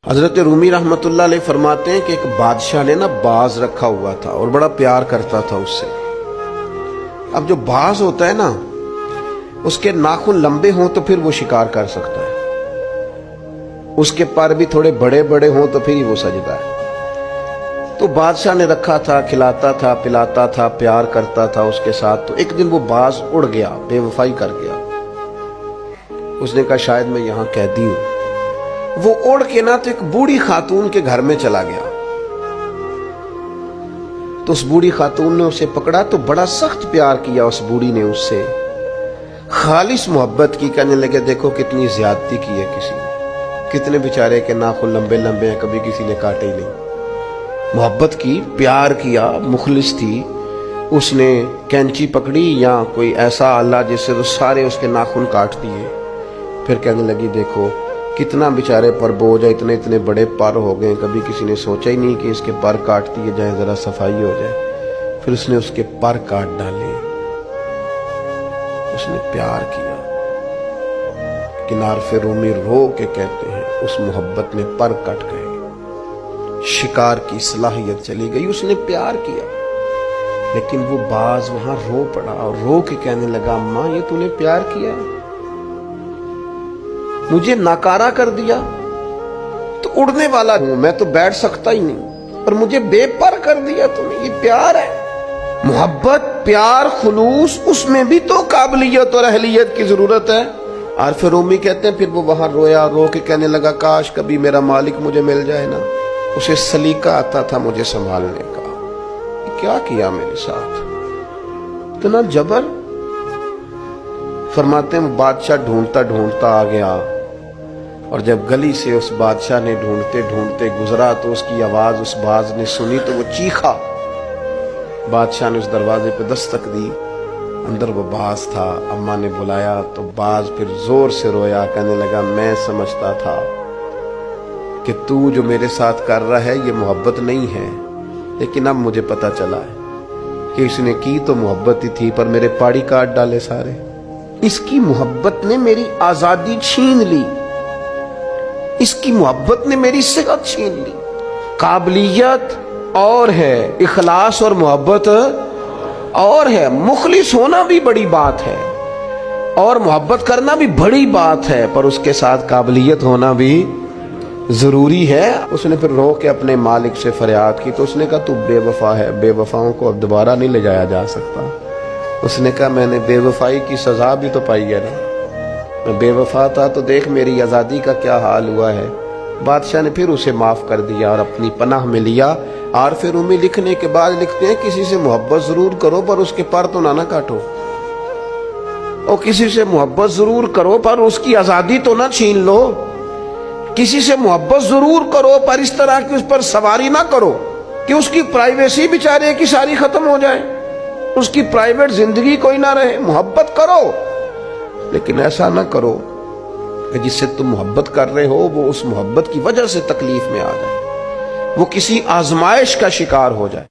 حضرت رومی رحمۃ اللہ علیہ فرماتے ہیں کہ ایک بادشاہ نے نا باز رکھا ہوا تھا اور بڑا پیار کرتا تھا اس سے۔ اب جو باز ہوتا ہے نا، اس کے ناخن لمبے ہوں تو پھر وہ شکار کر سکتا ہے، اس کے پر بھی تھوڑے بڑے بڑے ہوں تو پھر ہی وہ سجدہ ہے۔ تو بادشاہ نے رکھا تھا، کھلاتا تھا، پلاتا تھا، پیار کرتا تھا اس کے ساتھ۔ تو ایک دن وہ باز اڑ گیا، بے وفائی کر گیا۔ اس نے کہا شاید میں یہاں قیدی ہوں۔ وہ اڑ کے نا تو ایک بوڑھی خاتون کے گھر میں چلا گیا۔ تو اس بوڑھی خاتون نے اسے پکڑا تو بڑا سخت پیار کیا اس بوڑھی نے اس سے، خالص محبت کی۔ کہنے لگے دیکھو کتنی زیادتی کی ہے کسی نے، کتنے بیچارے کے ناخن لمبے لمبے ہیں، کبھی کسی نے کاٹے ہی نہیں۔ محبت کی، پیار کیا، مخلص تھی۔ اس نے کینچی پکڑی یا کوئی ایسا آلہ جس سے تو سارے اس کے ناخن کاٹ دیے۔ پھر کہنے لگی دیکھو کتنا بیچارے پر بوجھ ہے، اتنے اتنے بڑے پر ہو گئے، کبھی کسی نے سوچا ہی نہیں کہ اس کے پر کاٹ دیے جائیں، ذرا صفائی ہو جائے۔ پھر اس نے اس کے پر کاٹ ڈالے، اس نے پیار کیا۔ کنار رومی رو کے کہتے ہیں اس محبت میں پر کٹ گئے، شکار کی صلاحیت چلی گئی۔ اس نے پیار کیا، لیکن وہ باز وہاں رو پڑا اور رو کے کہنے لگا اماں یہ تو نے پیار کیا، مجھے ناکارہ کر دیا، تو اڑنے والا ہوں میں، تو بیٹھ سکتا ہی نہیں، اور مجھے بے پر کر دیا تم نے۔ یہ پیار ہے، محبت، پیار، خلوص، اس میں بھی تو قابلیت اور اہلیت کی ضرورت ہے۔ عارف رومی کہتے ہیں پھر وہ وہاں رویا، رو کے کہنے لگا کاش کبھی میرا مالک مجھے مل جائے نا، اسے سلیقہ آتا تھا مجھے سنبھالنے کا۔ کیا کیا میرے ساتھ، اتنا جبر۔ فرماتے ہیں بادشاہ ڈھونڈتا ڈھونڈتا آ گیا، اور جب گلی سے اس بادشاہ نے ڈھونڈتے ڈھونڈتے گزرا تو اس کی آواز اس باز نے سنی تو وہ چیخا۔ بادشاہ نے اس دروازے پہ دستک دی، اندر وہ باز تھا۔ اماں نے بلایا تو باز پھر زور سے رویا، کہنے لگا میں سمجھتا تھا کہ تو جو میرے ساتھ کر رہا ہے یہ محبت نہیں ہے، لیکن اب مجھے پتا چلا ہے کہ اس نے کی تو محبت ہی تھی، پر میرے پاڑی کاٹ ڈالے سارے۔ اس کی محبت نے میری آزادی چھین لی، اس کی محبت نے میری صحت چھین لی۔ قابلیت اور ہے، اخلاص اور محبت اور ہے، مخلص ہونا بھی بڑی بات ہے اور محبت کرنا بھی بڑی بات ہے، پر اس کے ساتھ قابلیت ہونا بھی ضروری ہے۔ اس نے پھر رو کے اپنے مالک سے فریاد کی، تو اس نے کہا تو بے وفا ہے، بے وفاؤں کو اب دوبارہ نہیں لے جایا جا سکتا۔ اس نے کہا میں نے بے وفائی کی سزا بھی تو پائی ہے نا، میں بے وفا تھا تو دیکھ میری آزادی کا کیا حال ہوا ہے۔ بادشاہ نے پھر اسے معاف کر دیا اور اپنی پناہ میں لیا۔ عارف رومی لکھنے کے بعد لکھتے ہیں کسی سے محبت ضرور کرو پر اس کے پر تو نہ کاٹو، اور کسی سے محبت ضرور کرو پر اس کی آزادی تو نہ چھین لو۔ کسی سے محبت ضرور کرو پر اس طرح کی اس پر سواری نہ کرو کہ اس کی پرائیویسی بیچارے کی ساری ختم ہو جائے، اس کی پرائیویٹ زندگی کوئی نہ رہے۔ محبت کرو لیکن ایسا نہ کرو کہ جس سے تم محبت کر رہے ہو وہ اس محبت کی وجہ سے تکلیف میں آ جائے، وہ کسی آزمائش کا شکار ہو جائے۔